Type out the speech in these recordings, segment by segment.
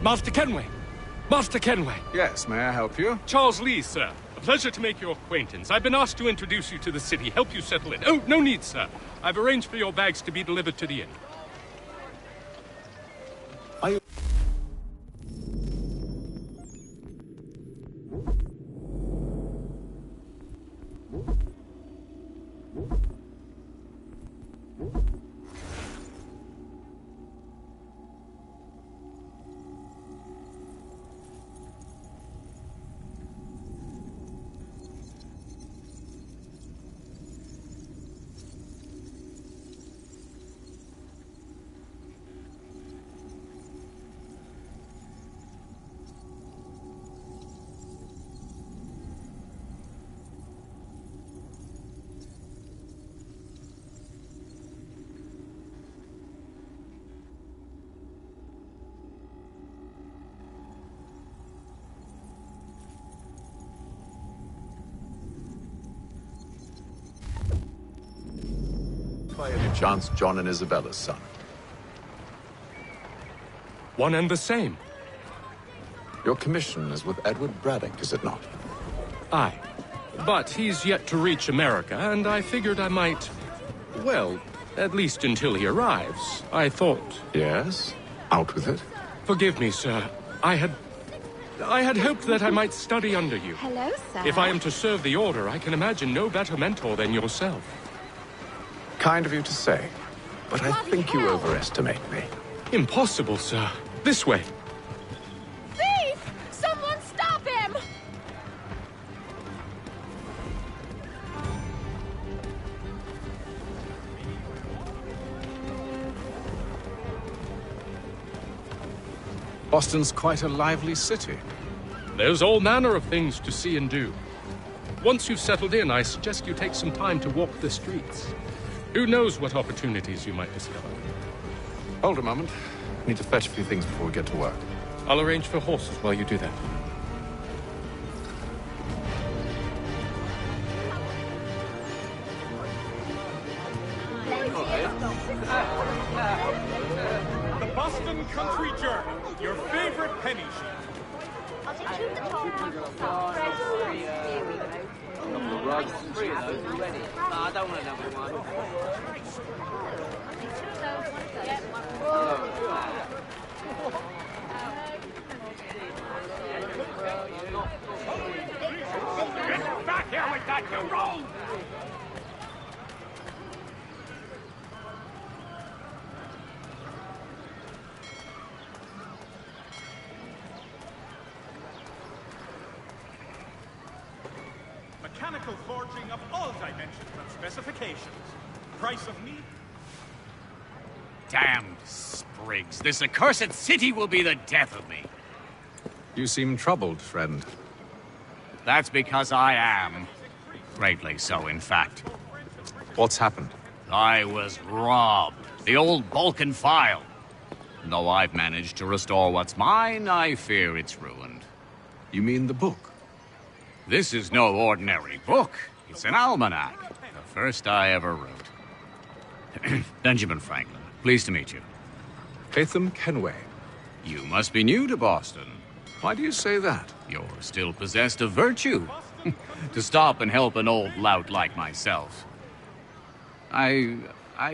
Master Kenway! Master Kenway! Yes, may I help you? Charles Lee, sir. A pleasure to make your acquaintance. I've been asked to introduce you to the city, help you settle in. Oh, no need, sir. I've arranged for your bags to be delivered to the inn. Are you... By any chance, John and Isabella's son? One and the same. Your commission is with Edward Braddock, is it not? Aye. But he's yet to reach America, and I figured I might... Well, at least until he arrives, I thought. Yes? Out with it. Forgive me, sir. I had hoped that I might study under you. Hello, sir. If I am to serve the Order, I can imagine no better mentor than yourself. Kind of you to say, but I think you overestimate me. Impossible, sir. This way. Thief! Someone stop him! Boston's quite a lively city. There's all manner of things to see and do. Once you've settled in, I suggest you take some time to walk the streets. Who knows what opportunities you might discover? Hold a moment. Need to fetch a few things before we get to work. I'll arrange for horses while you do that. The Boston Country Journal, your favorite penny sheet. I don't want another one. Get back here with that, you roll! Mechanical forging of all dimensions and specifications. Price of meat. Damned sprigs. This accursed city will be the death of me. You seem troubled, friend. That's because I am. Greatly so, in fact. What's happened? I was robbed. The old Balkan file. Though I've managed to restore what's mine, I fear it's ruined. You mean the book? This is no ordinary book. It's an almanac. The first I ever wrote. Benjamin Franklin, pleased to meet you. Hatham Kenway. You must be new to Boston. Why do you say that? You're still possessed of virtue. To stop and help an old lout like myself. I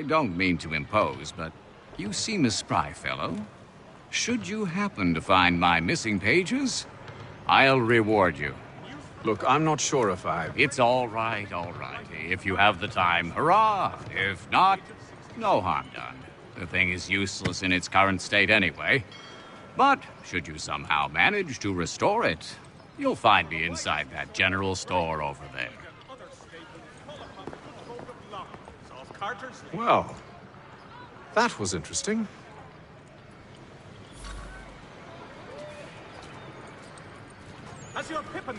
don't mean to impose, but you seem a spry fellow. Should you happen to find my missing pages, I'll reward you. Look, I'm not sure if I... It's all right, all right. If you have the time, hurrah! If not, no harm done. The thing is useless in its current state anyway. But should you somehow manage to restore it, you'll find me inside that general store over there. Well, that was interesting. As your Pippin...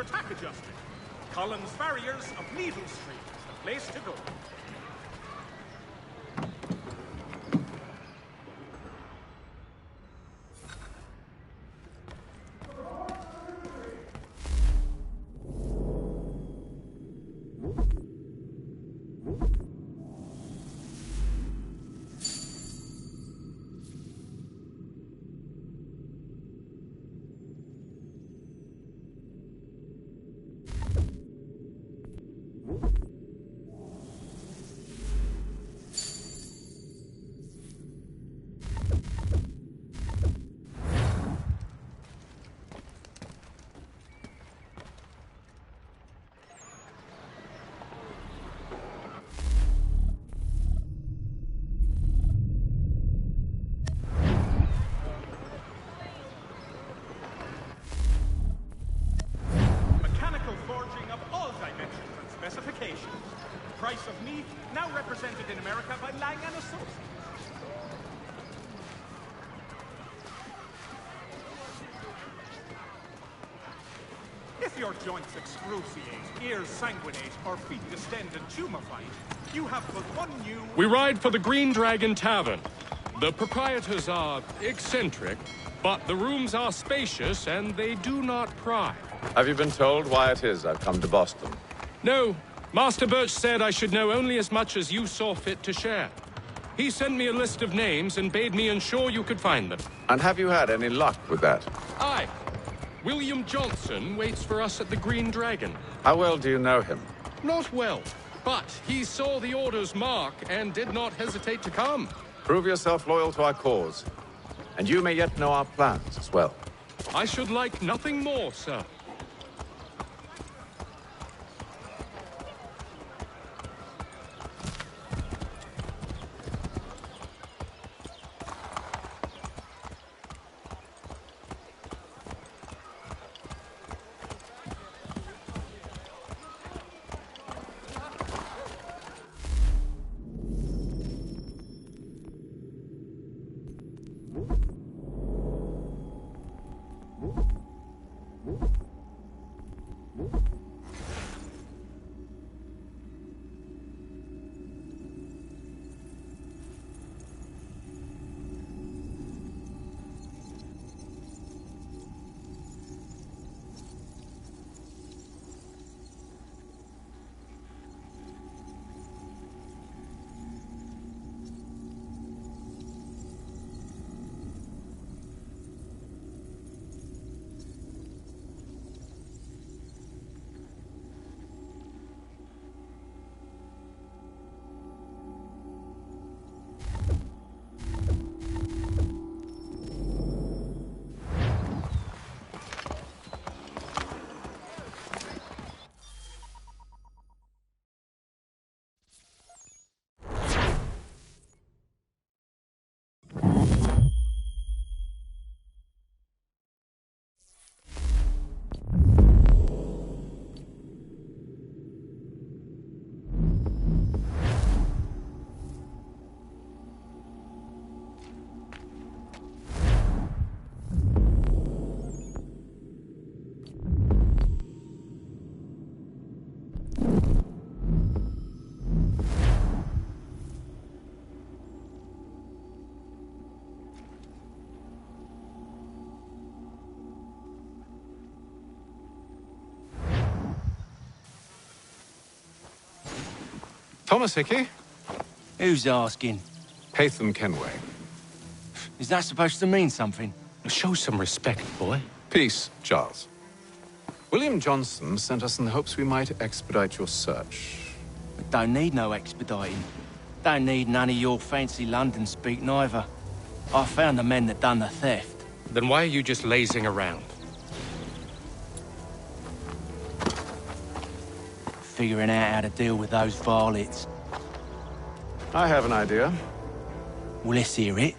your tack adjusted. Collins Farriers of Needle Street is the place to go. Price of meat, now represented in America by Lang & Associates. If your joints excruciate, ears sanguinate, or feet distend and tumefy, you have but one new... We ride for the Green Dragon Tavern. The proprietors are eccentric, but the rooms are spacious and they do not pry. Have you been told why it is I've come to Boston? No. Master Birch said I should know only as much as you saw fit to share. He sent me a list of names and bade me ensure you could find them. And have you had any luck with that? Aye. William Johnson waits for us at the Green Dragon. How well do you know him? Not well, but he saw the order's mark and did not hesitate to come. Prove yourself loyal to our cause, and you may yet know our plans as well. I should like nothing more, sir. Thomas Hickey? Who's asking? Haytham Kenway. Is that supposed to mean something? Show some respect, boy. Peace, Charles. William Johnson sent us in the hopes we might expedite your search. We don't need no expediting. Don't need none of your fancy London speak neither. I found the men that done the theft. Then why are you just lazing around? Figuring out how to deal with those varlets. I have an idea. Well, let's hear it.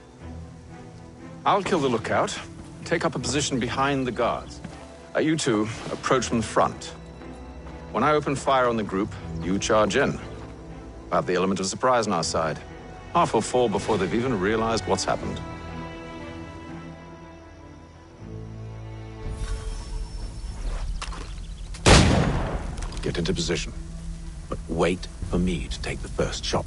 I'll kill the lookout, take up a position behind the guards. You two approach from the front. When I open fire on the group, you charge in. We'll have the element of surprise on our side. Half will fall before they've even realized what's happened. Get into position. But wait for me to take the first shot.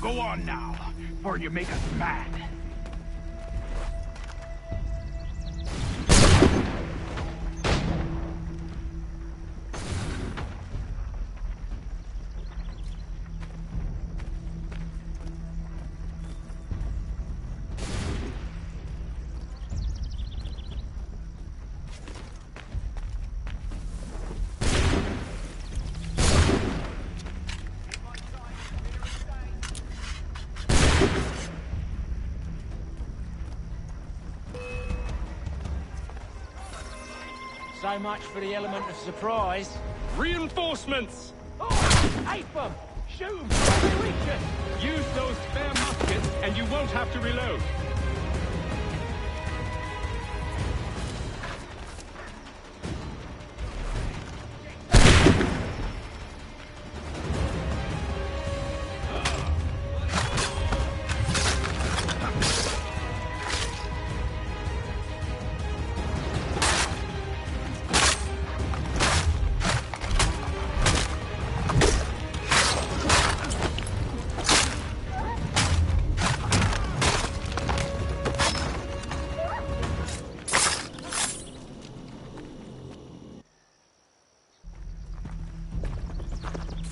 Go on now, before you make us mad. So much for the element of surprise. Reinforcements! Oh, ape them! Shoot them! They reach us! Use those spare muskets, and you won't have to reload.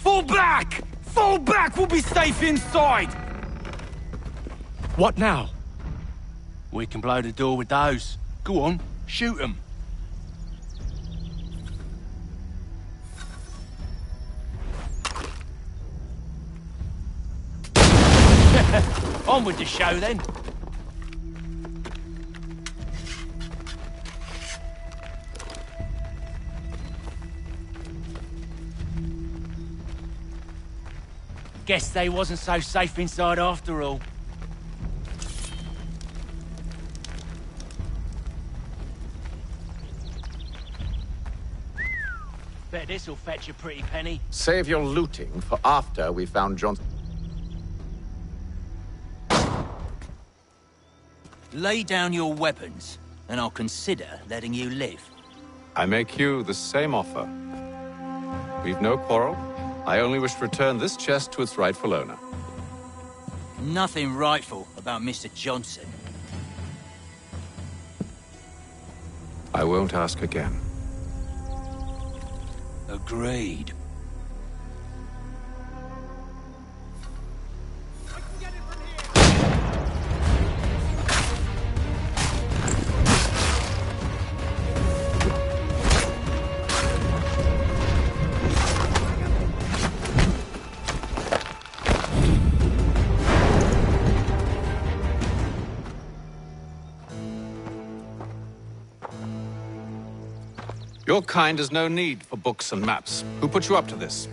Fall back! Fall back! We'll be safe inside! What now? We can blow the door with those. Go on, shoot them. On with the show then. Guess they wasn't so safe inside after all. Bet this'll fetch a pretty penny. Save your looting for after we found Johnson. Lay down your weapons, and I'll consider letting you live. I make you the same offer. We've no quarrel. I only wish to return this chest to its rightful owner. Nothing rightful about Mr. Johnson. I won't ask again. Agreed. Your kind has no need for books and maps. Who put you up to this?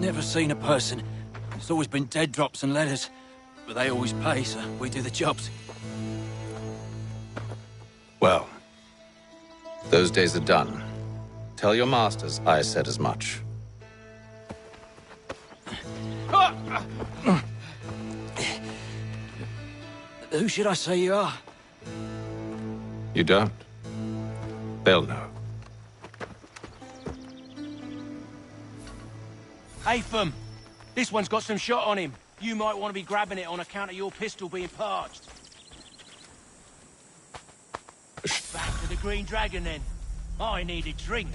Never seen a person. It's always been dead drops and letters. But they always pay, so we do the jobs. Well, those days are done. Tell your masters I said as much. Who should I say you are? You don't? They'll know. Apham, this one's got some shot on him. You might want to be grabbing it on account of your pistol being parched. Back to the Green Dragon then. I need a drink.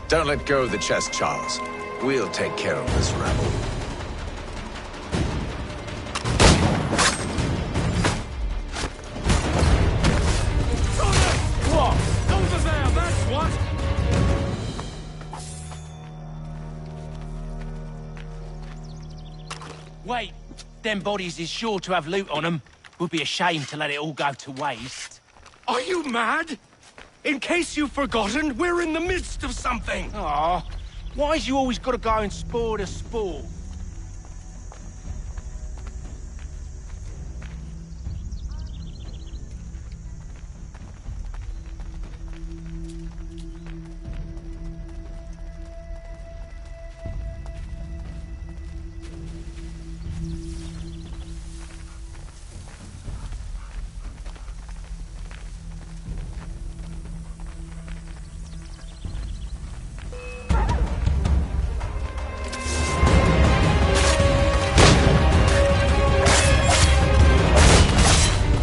Don't let go of the chest, Charles. We'll take care of this rabble. What? Over there, that's what! Wait, them bodies is sure to have loot on them. Would be a shame to let it all go to waste. Are you mad? In case you've forgotten, we're in the midst of something! Aw, why's you always gotta go and spoil the sport?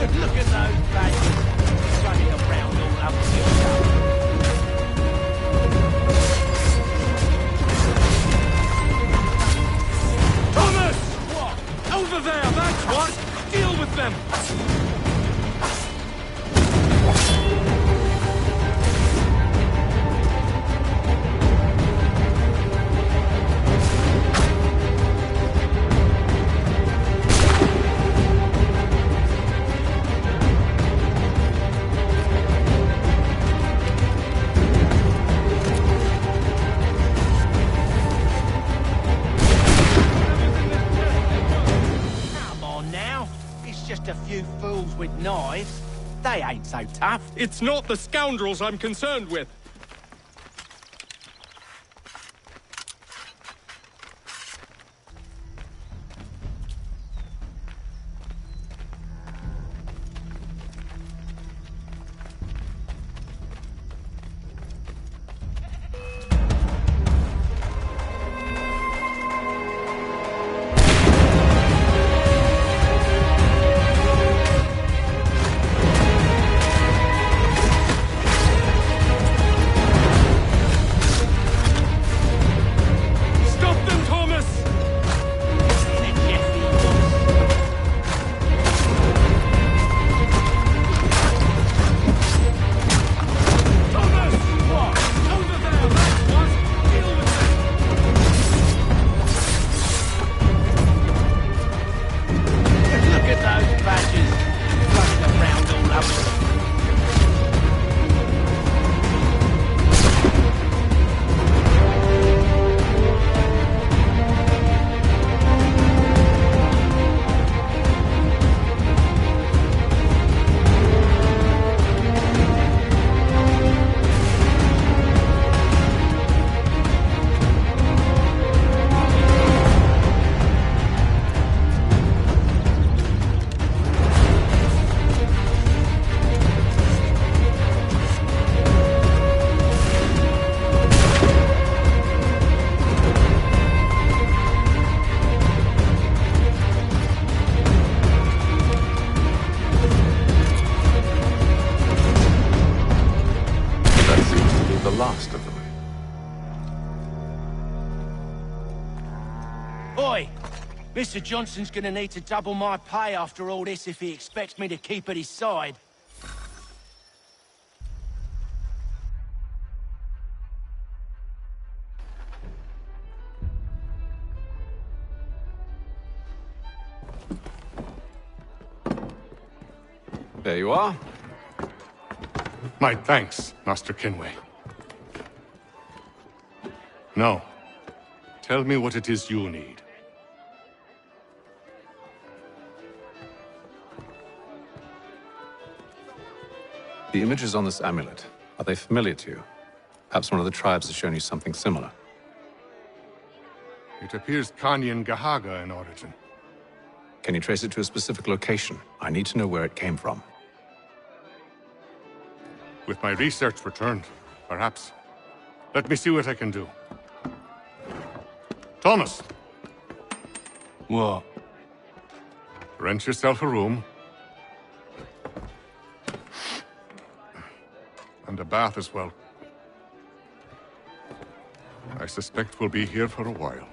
Look at those badges running around all up to yourself. Thomas! What? Over there, that's what! Deal with them! Just a few fools with knives. They ain't so tough. It's not the scoundrels I'm concerned with. last of them. Oi! Mr. Johnson's gonna need to double my pay after all this if he expects me to keep at his side. There you are. My thanks, Master Kenway. Now, tell me what it is you need. The images on this amulet, are they familiar to you? Perhaps one of the tribes has shown you something similar. It appears Kanyan Gahaga in origin. Can you trace it to a specific location? I need to know where it came from. With my research returned, perhaps. Let me see what I can do. Thomas! What? Rent yourself a room. And a bath as well. I suspect we'll be here for a while.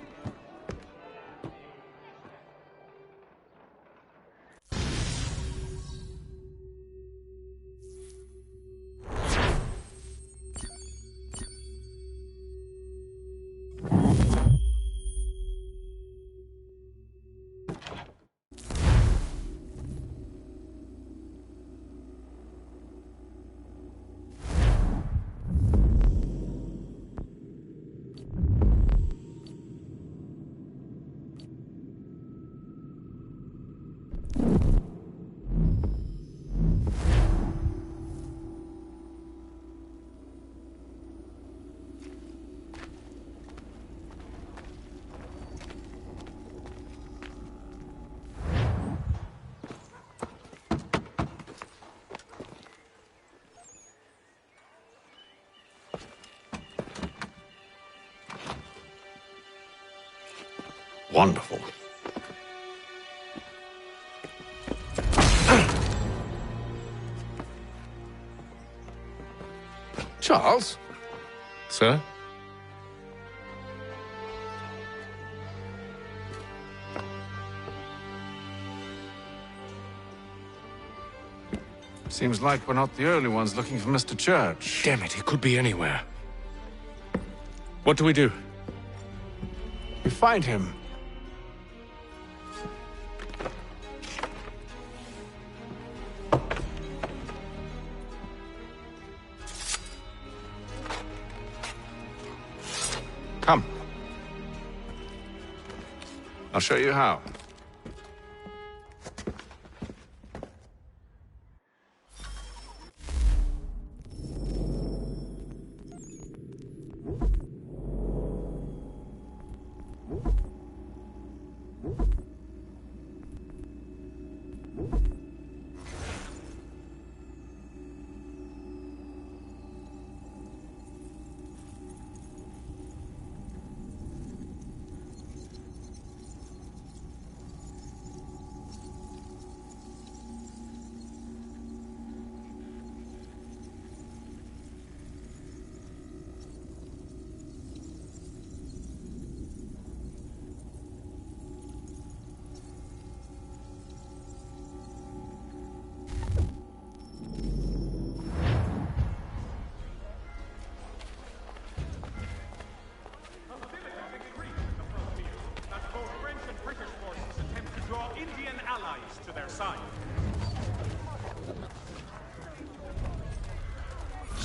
wonderful. Charles? Sir? Seems like we're not the only ones looking for Mr. Church. Damn it, he could be anywhere. What do we do? We find him. Come. I'll show you how.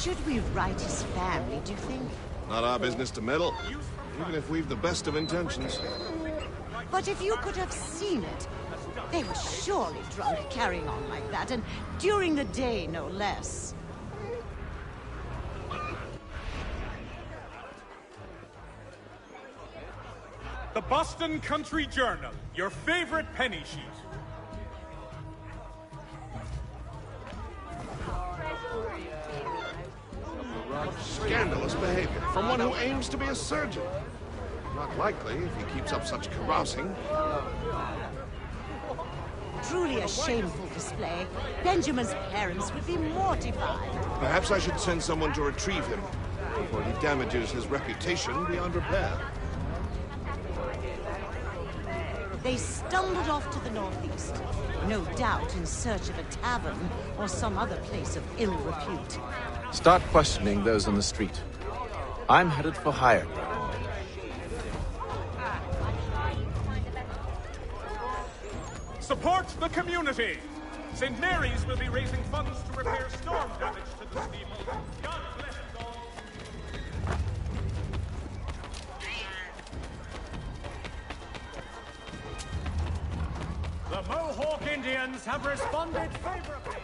Should we write his family, do you think? Not our business to meddle, even if we've the best of intentions. But if you could have seen it, they were surely drunk carrying on like that, and during the day, no less. The Boston Country Journal, your favorite penny sheet. Scandalous behavior from one who aims to be a surgeon. Not likely if he keeps up such carousing. Truly a shameful display. Benjamin's parents would be mortified. Perhaps I should send someone to retrieve him before he damages his reputation beyond repair. They stumbled off to the northeast, no doubt in search of a tavern or some other place of ill repute. Start questioning those on the street. I'm headed for higher ground. Support the community! St. Mary's will be raising funds to repair storm damage to the steeple. God bless us all. The Mohawk Indians have responded favorably.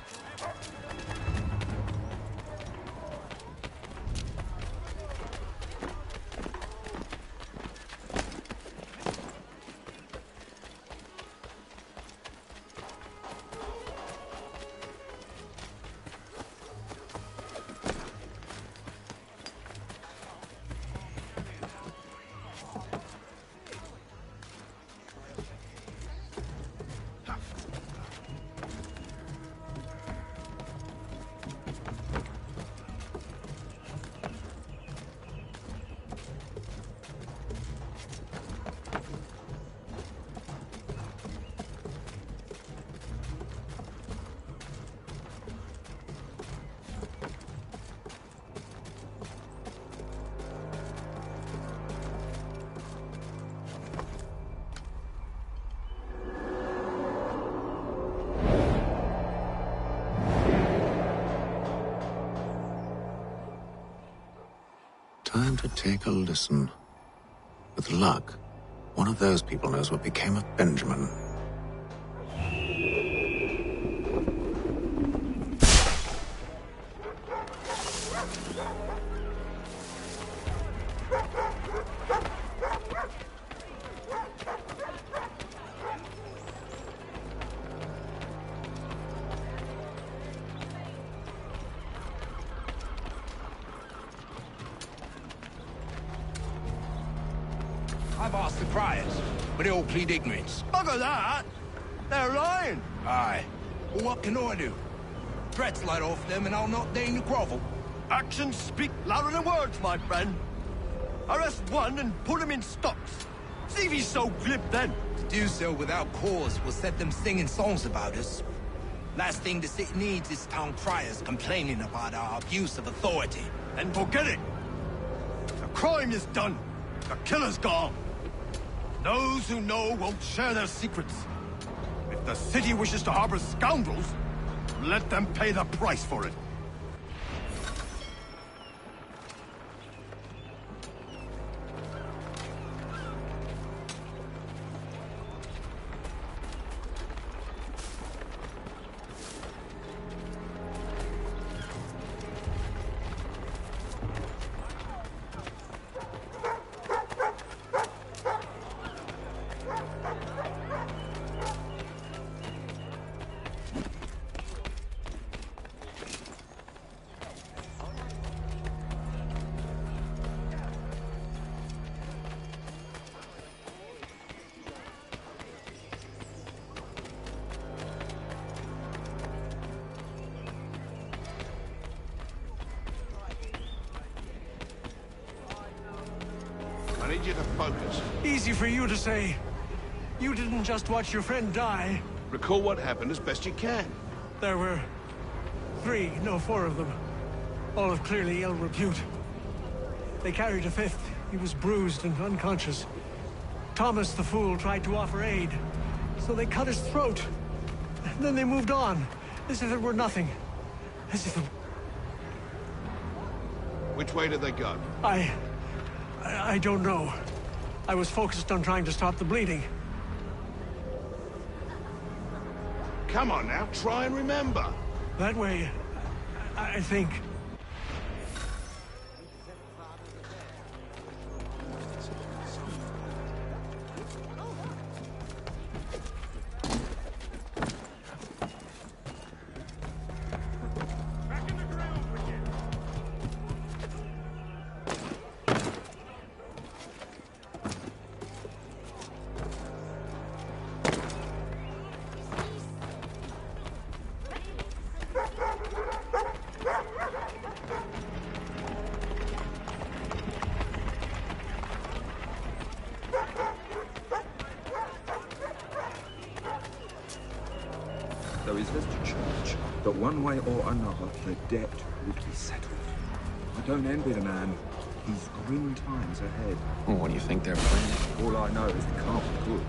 Time to take a listen. With luck, one of those people knows what became of Benjamin. I've asked the criers, but they all plead ignorance. Bugger that! They're lying! Aye. Well, what can I do? Threats light off them and I'll not deign to grovel. Actions speak louder than words, my friend. Arrest one and put him in stocks. See if he's so glib then. To do so without cause will set them singing songs about us. Last thing the city needs is town criers complaining about our abuse of authority. Then forget it. The crime is done. The killer's gone. Those who know won't share their secrets. If the city wishes to harbor scoundrels, let them pay the price for it. I need you to focus. Easy for you to say. You didn't just watch your friend die. Recall what happened as best you can. There were 4 of them. All of clearly ill repute. They carried a 5th. He was bruised and unconscious. Thomas the Fool tried to offer aid, so they cut his throat. And then they moved on, as if it were nothing. As if it... Which way did they go? I don't know. I was focused on trying to stop the bleeding. Come on now, try and remember. That way, I think. There is this church that one way or another the debt would be settled. I don't envy the man. He's grim times ahead. Well, what do you think they're planning? All I know is it can't be good.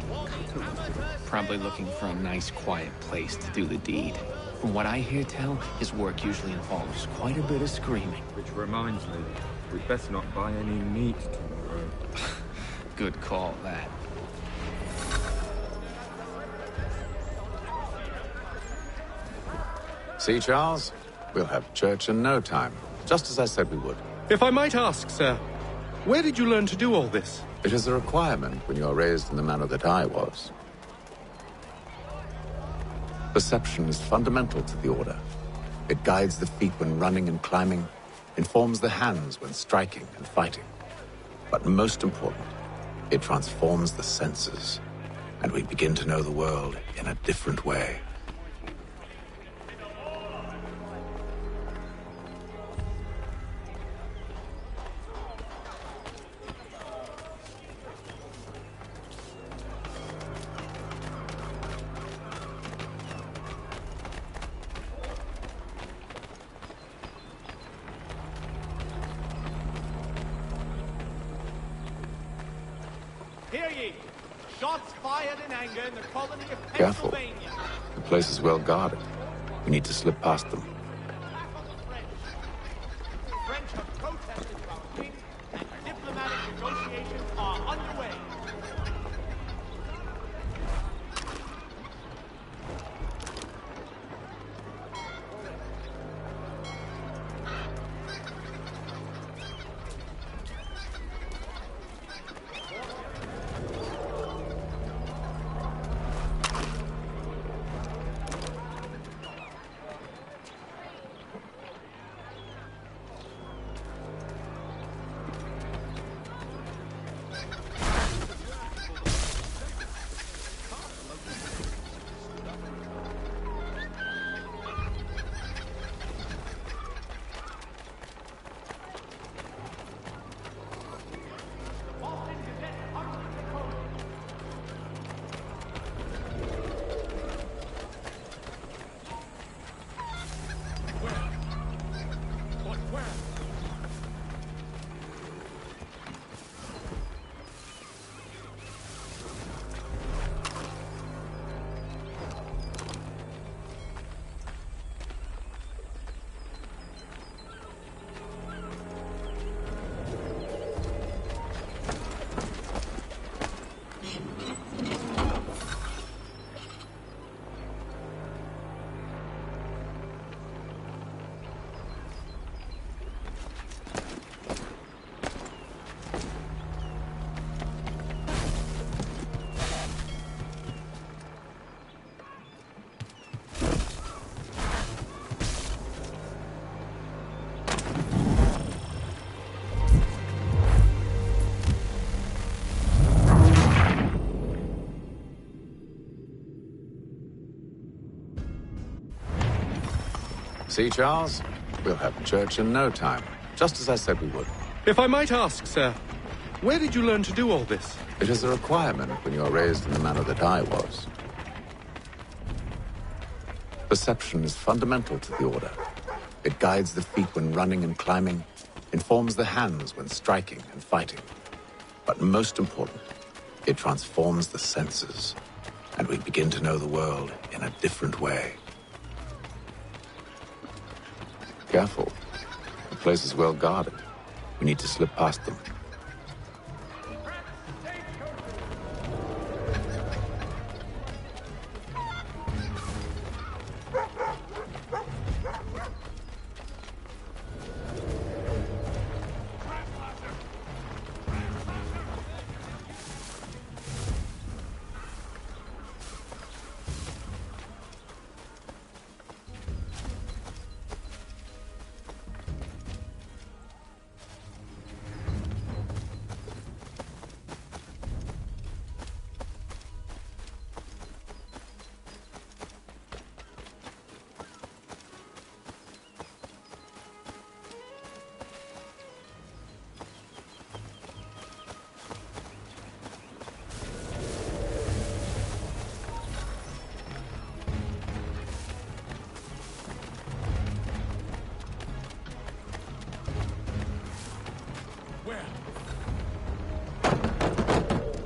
Probably looking for a nice, quiet place to do the deed. From what I hear tell, his work usually involves quite a bit of screaming. Which reminds me, we'd best not buy any meat tomorrow. Good call, that. See, Charles? We'll have church in no time, just as I said we would. If I might ask, sir, where did you learn to do all this? It is a requirement when you are raised in the manner that I was. Perception is fundamental to the Order. It guides the feet when running and climbing, informs the hands when striking and fighting. But most important, it transforms the senses, and we begin to know the world in a different way. Hear ye! Shots fired in anger in the colony of Careful. Pennsylvania. The place is well guarded. We need to slip past them. The French have protested about king, and diplomatic negotiations are underway. See, Charles? We'll have church in no time, just as I said we would. If I might ask, sir, where did you learn to do all this? It is a requirement when you are raised in the manner that I was. Perception is fundamental to the Order. It guides the feet when running and climbing, informs the hands when striking and fighting. But most important, it transforms the senses, and we begin to know the world in a different way. Careful. The place is well guarded. We need to slip past them.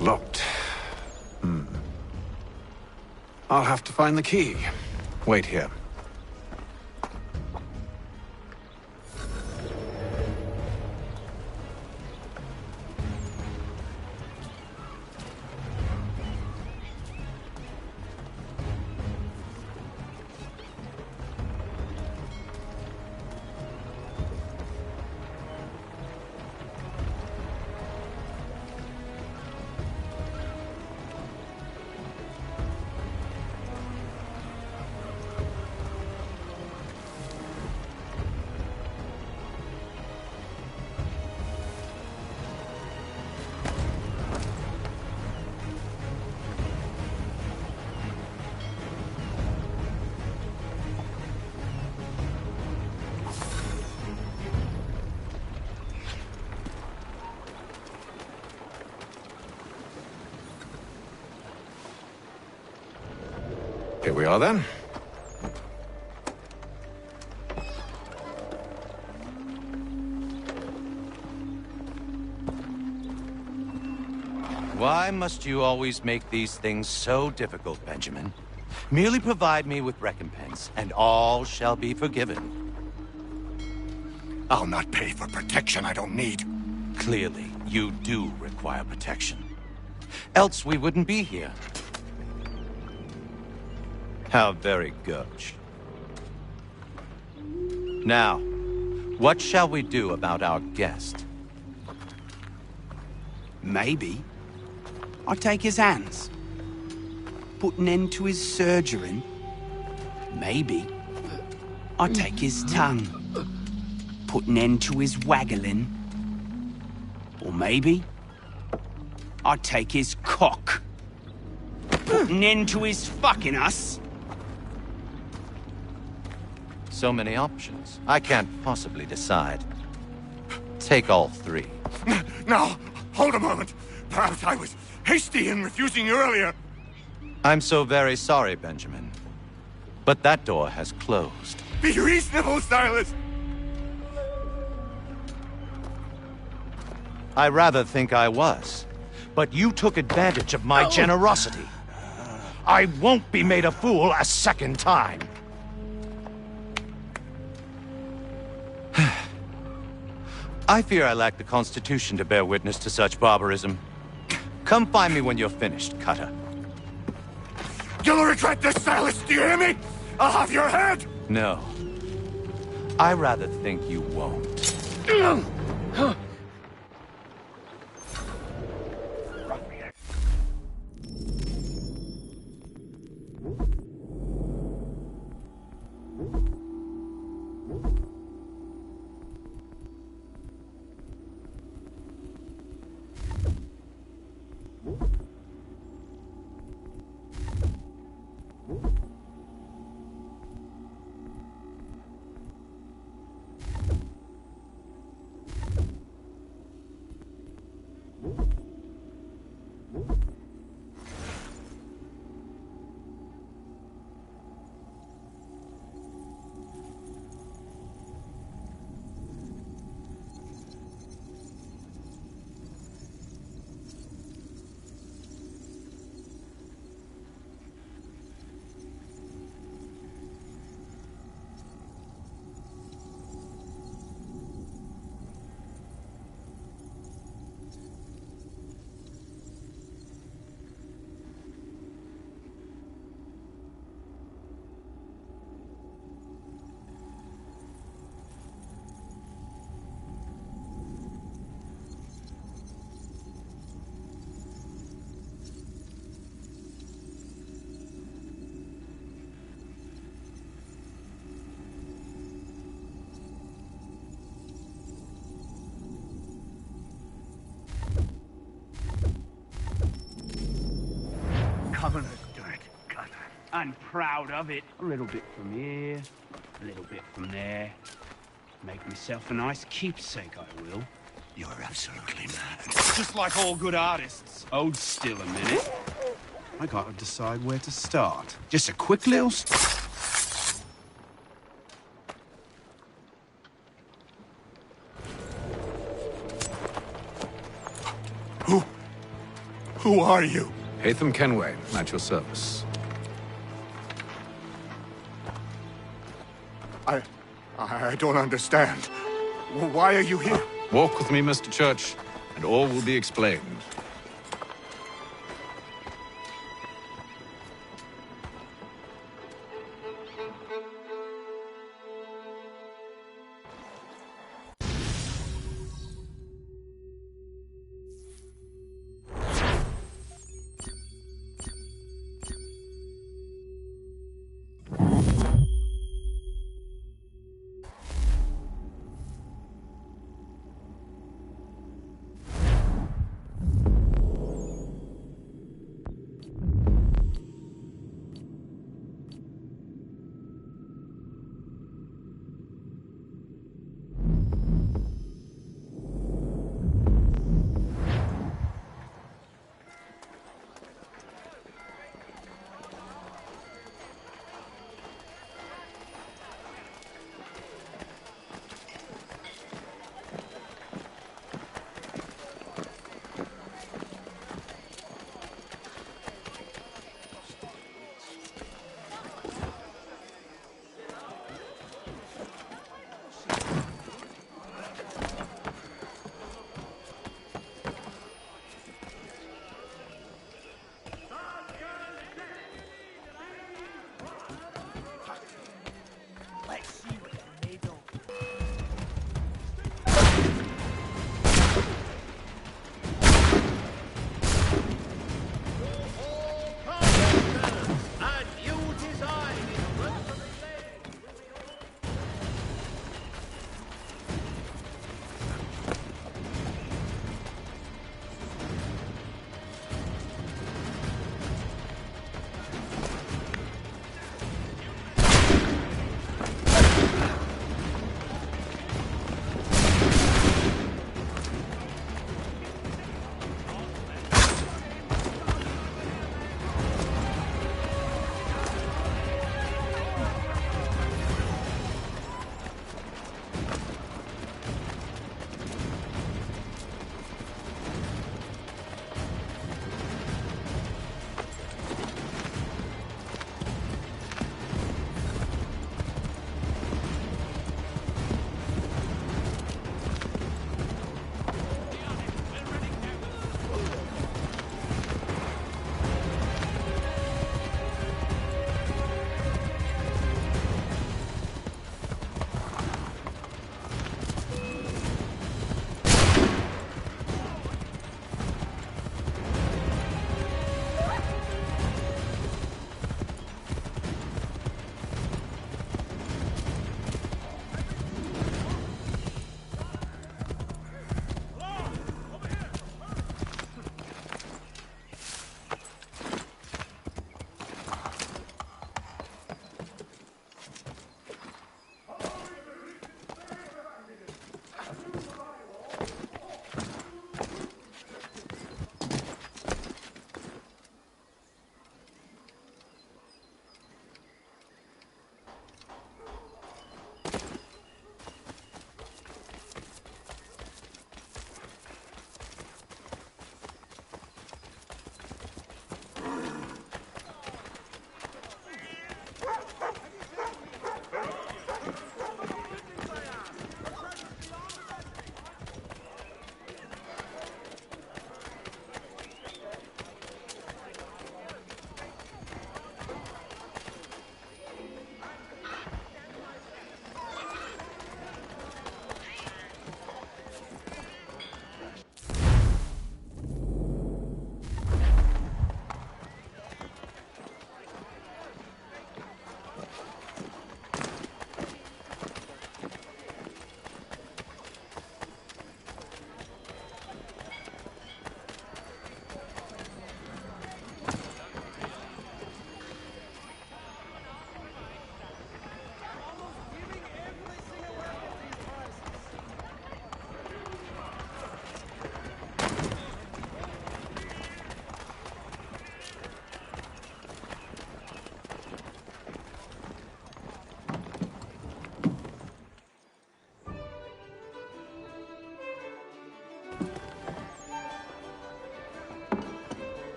Locked. I'll have to find the key. Wait here. Here we are, then. Why must you always make these things so difficult, Benjamin? Merely provide me with recompense, and all shall be forgiven. I'll not pay for protection I don't need. Clearly, you do require protection. Else we wouldn't be here. How very gauche. Now, what shall we do about our guest? Maybe I'll take his hands. Put an end to his surgering. Maybe I'll take his tongue. Put an end to his waggling. Or maybe I'll take his cock. Put an end to his fucking us. So many options. I can't possibly decide. Take all three. Now, hold a moment. Perhaps I was hasty in refusing you earlier. I'm so very sorry, Benjamin. But that door has closed. Be reasonable, Silas. I rather think I was. But you took advantage of my generosity. I won't be made a fool a second time. I fear I lack the constitution to bear witness to such barbarism. Come find me when you're finished, Cutter. You'll regret this, Silas, do you hear me? I'll have your head! No. I rather think you won't. I'm proud of it. A little bit from here, a little bit from there. Make myself a nice keepsake, I will. You're absolutely mad. Just like all good artists. Hold still a minute. I gotta decide where to start. Just a quick little... Who are you? Hatham Kenway, at your service. I don't understand. Why are you here? Walk with me, Mr. Church, and all will be explained.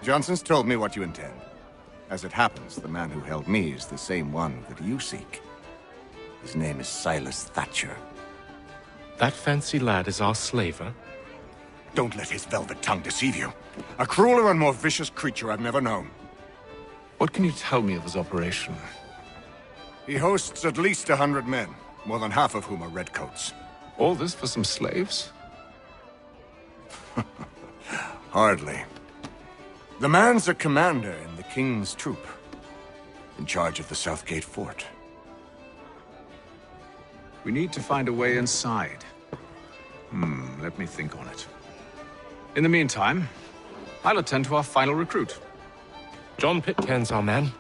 Johnson's told me what you intend. As it happens, the man who held me is the same one that you seek. His name is Silas Thatcher. That fancy lad is our slaver? Don't let his velvet tongue deceive you. A crueler and more vicious creature I've never known. What can you tell me of his operation? He hosts at least 100 men, more than half of whom are redcoats. All this for some slaves? Hardly. The man's a commander in the King's troop, in charge of the Southgate Fort. We need to find a way inside. Let me think on it. In the meantime, I'll attend to our final recruit. John Pitcairn's our man.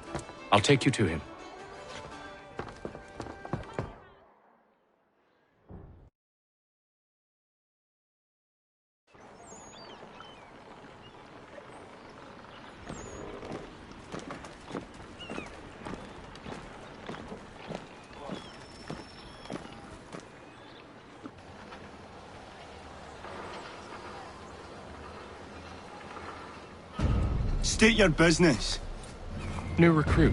I'll take you to him. State your business. New recruit.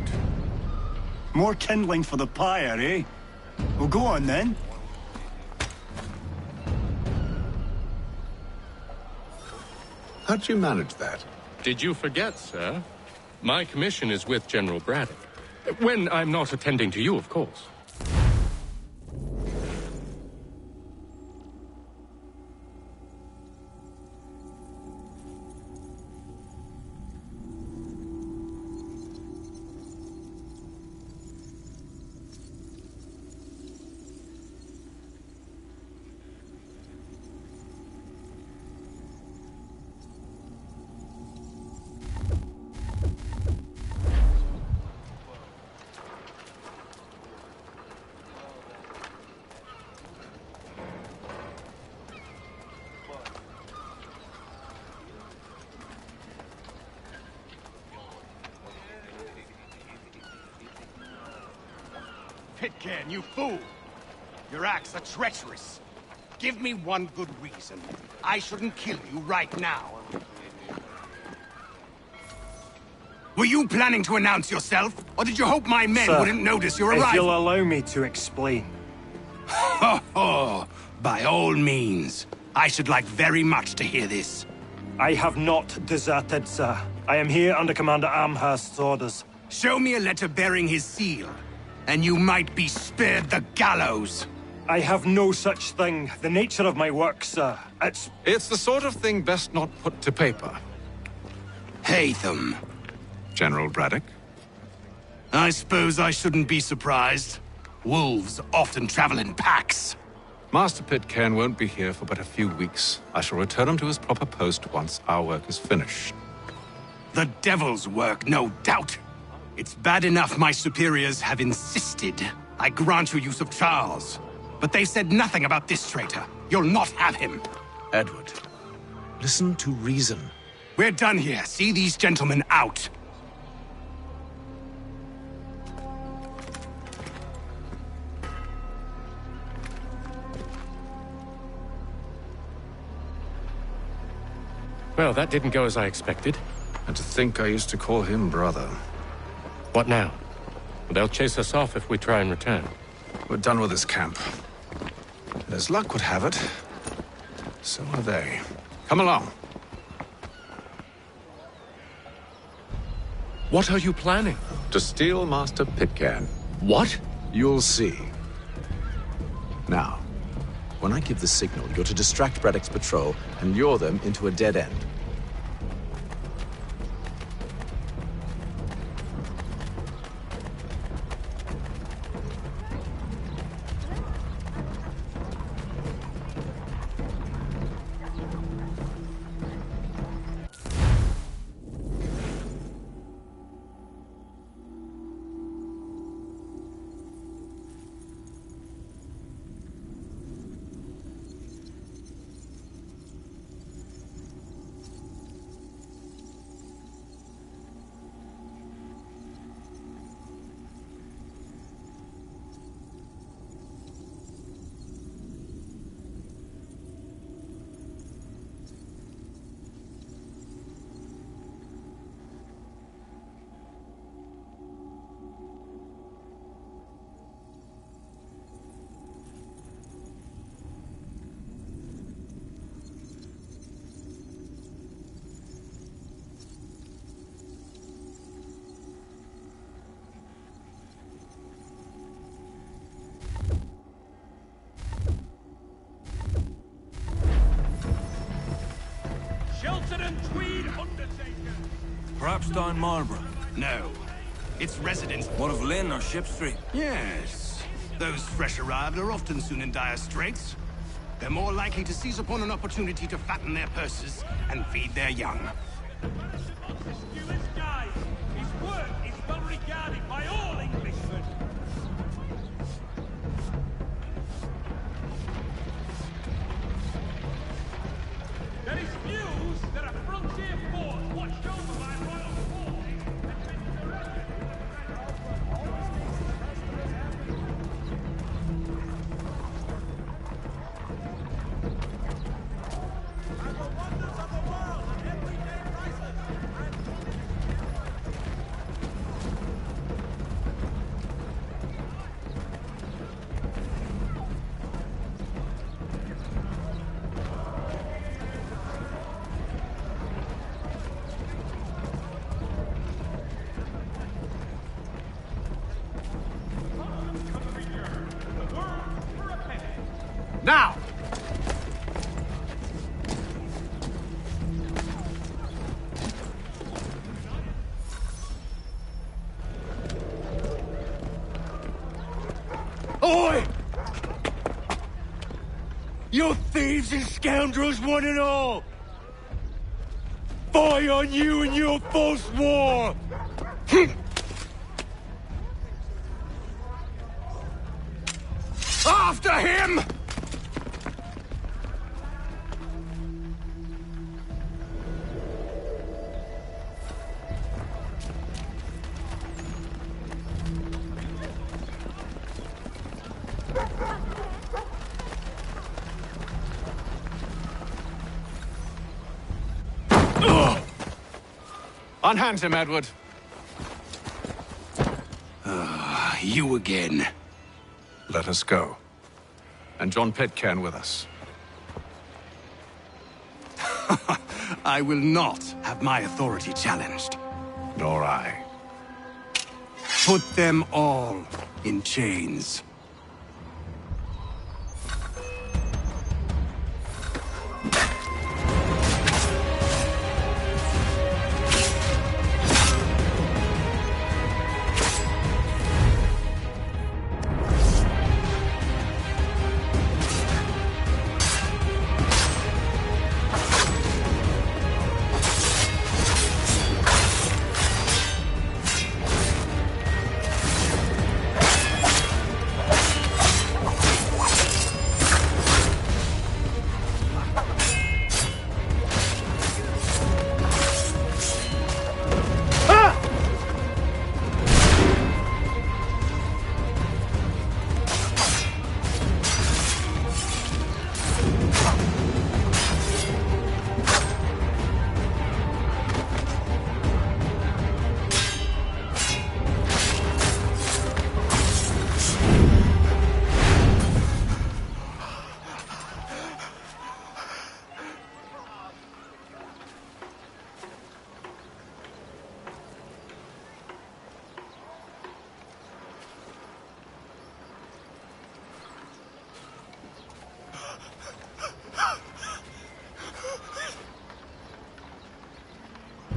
More kindling for the pyre, eh? Well, go on then. How'd you manage that? Did you forget, sir? My commission is with General Braddock. When I'm not attending to you, of course. Pitcairn, you fool! Your acts are treacherous. Give me one good reason. I shouldn't kill you right now. Were you planning to announce yourself? Or did you hope my men wouldn't notice your arrival? If you'll allow me to explain. Ho ho! By all means. I should like very much to hear this. I have not deserted, sir. I am here under Commander Amherst's orders. Show me a letter bearing his seal, and you might be spared the gallows. I have no such thing. The nature of my work, sir, It's the sort of thing best not put to paper. Haytham. General Braddock? I suppose I shouldn't be surprised. Wolves often travel in packs. Master Pitcairn won't be here for but a few weeks. I shall return him to his proper post once our work is finished. The devil's work, no doubt. It's bad enough my superiors have insisted I grant you use of Charles. But they said nothing about this traitor. You'll not have him. Edward, listen to reason. We're done here. See these gentlemen out. Well, that didn't go as I expected. And to think I used to call him brother. What now? They'll chase us off if we try and return. We're done with this camp. As luck would have it, so are they. Come along. What are you planning? To steal Master Pitcairn. What? You'll see. Now, when I give the signal, you're to distract Braddock's patrol and lure them into a dead end. Perhaps down Marlborough? No. Its residents... What of Lynn or Ship Street? Yes. Those fresh arrived are often soon in dire straits. They're more likely to seize upon an opportunity to fatten their purses and feed their young. His work is well regarded by all Englishmen. There is news that a frontier fort watched over by royal forces has been surrendered. Now! Oi! You thieves and scoundrels, one and all! Fie on you and your false war! After him! Unhand him, Edward. You again. Let us go. And John Pitcairn with us. I will not have my authority challenged. Nor I. Put them all in chains.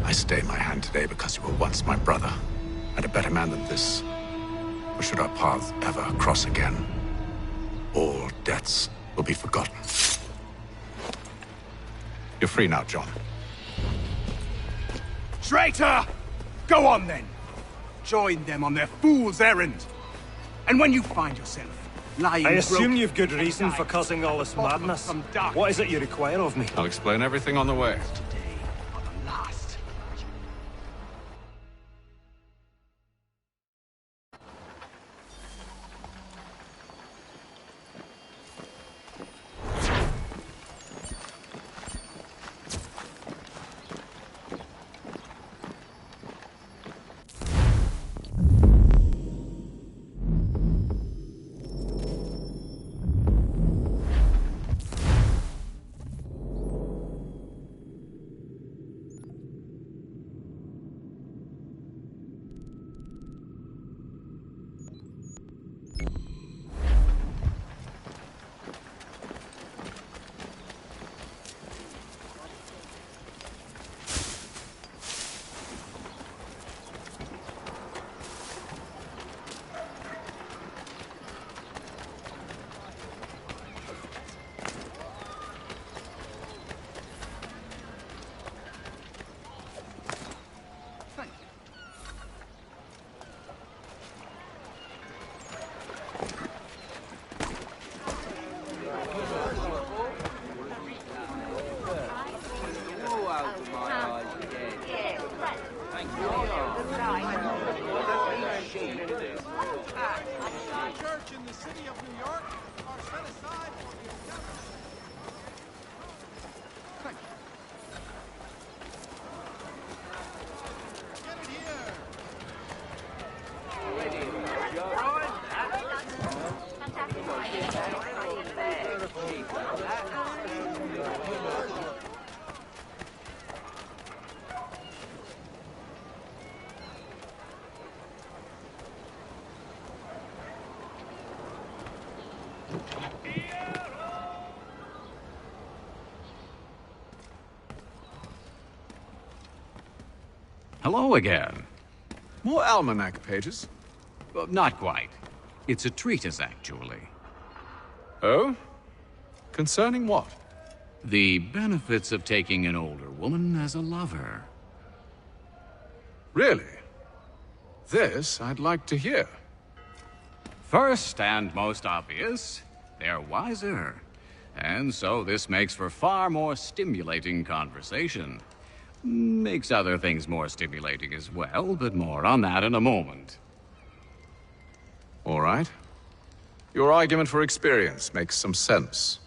I stay my hand today because you were once my brother, and a better man than this. Or should our paths ever cross again, all debts will be forgotten. You're free now, John. Traitor! Go on then! Join them on their fool's errand. And when you find yourself lying I assume broke you've good reason for causing all this madness. What is it you require of me? I'll explain everything on the way. city of New York are set aside for the establishment. Thank you. Get it here. Hello again. More almanac pages? Well, not quite. It's a treatise, actually. Oh? Concerning what? The benefits of taking an older woman as a lover. Really? This I'd like to hear. First and most obvious, they're wiser. And so this makes for far more stimulating conversation. Makes other things more stimulating as well, but more on that in a moment. All right. Your argument for experience makes some sense.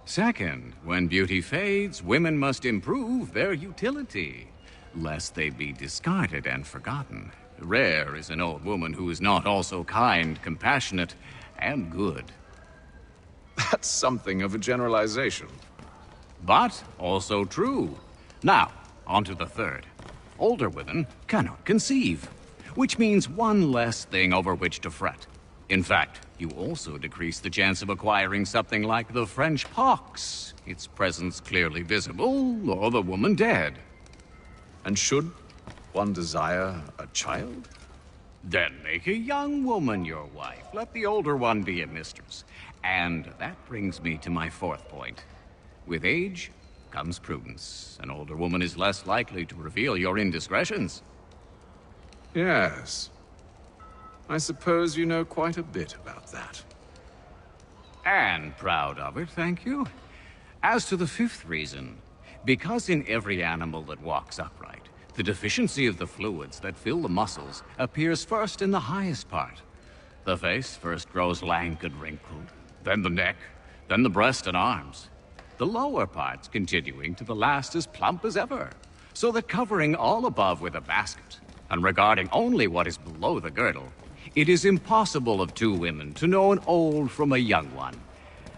Second, when beauty fades, women must improve their utility, lest they be discarded and forgotten. Rare is an old woman who is not also kind, compassionate, and good. That's something of a generalization. But also true. Now, on to the third. Older women cannot conceive, which means one less thing over which to fret. In fact, you also decrease the chance of acquiring something like the French pox, its presence clearly visible, or the woman dead. And should one desire a child? Then make a young woman your wife. Let the older one be a mistress. And that brings me to my fourth point. With age comes prudence. An older woman is less likely to reveal your indiscretions. Yes. I suppose you know quite a bit about that. And proud of it, thank you. As to the fifth reason, because in every animal that walks upright, the deficiency of the fluids that fill the muscles appears first in the highest part. The face first grows lank and wrinkled, then the neck, then the breast and arms. The lower parts continuing to the last as plump as ever, so that covering all above with a basket, and regarding only what is below the girdle, it is impossible of two women to know an old from a young one.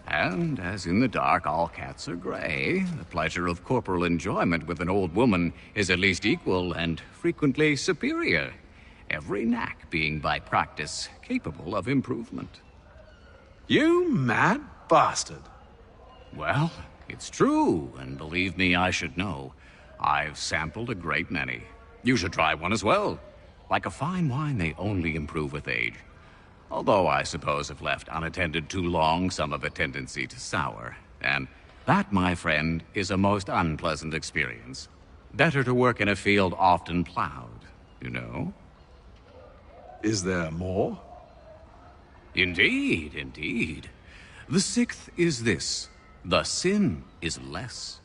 And as in the dark all cats are gray, the pleasure of corporal enjoyment with an old woman is at least equal and frequently superior, every knack being by practice capable of improvement. You mad bastard! Well, it's true, and believe me, I should know. I've sampled a great many. You should try one as well. Like a fine wine, they only improve with age. Although I suppose if left unattended too long, some have a tendency to sour. And that, my friend, is a most unpleasant experience. Better to work in a field often plowed, you know? Is there more? Indeed, indeed. The sixth is this. The sin is less.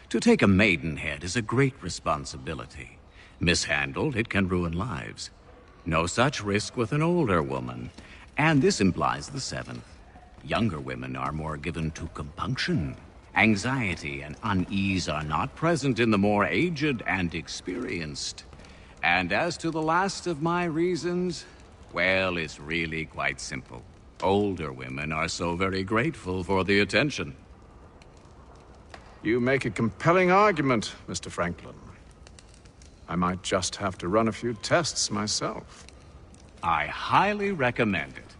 To take a maidenhead is a great responsibility. Mishandled, it can ruin lives. No such risk with an older woman. And this implies the seventh. Younger women are more given to compunction. Anxiety and unease are not present in the more aged and experienced. And as to the last of my reasons, well, it's really quite simple. Older women are so very grateful for the attention. You make a compelling argument, Mr. Franklin. I might just have to run a few tests myself. I highly recommend it.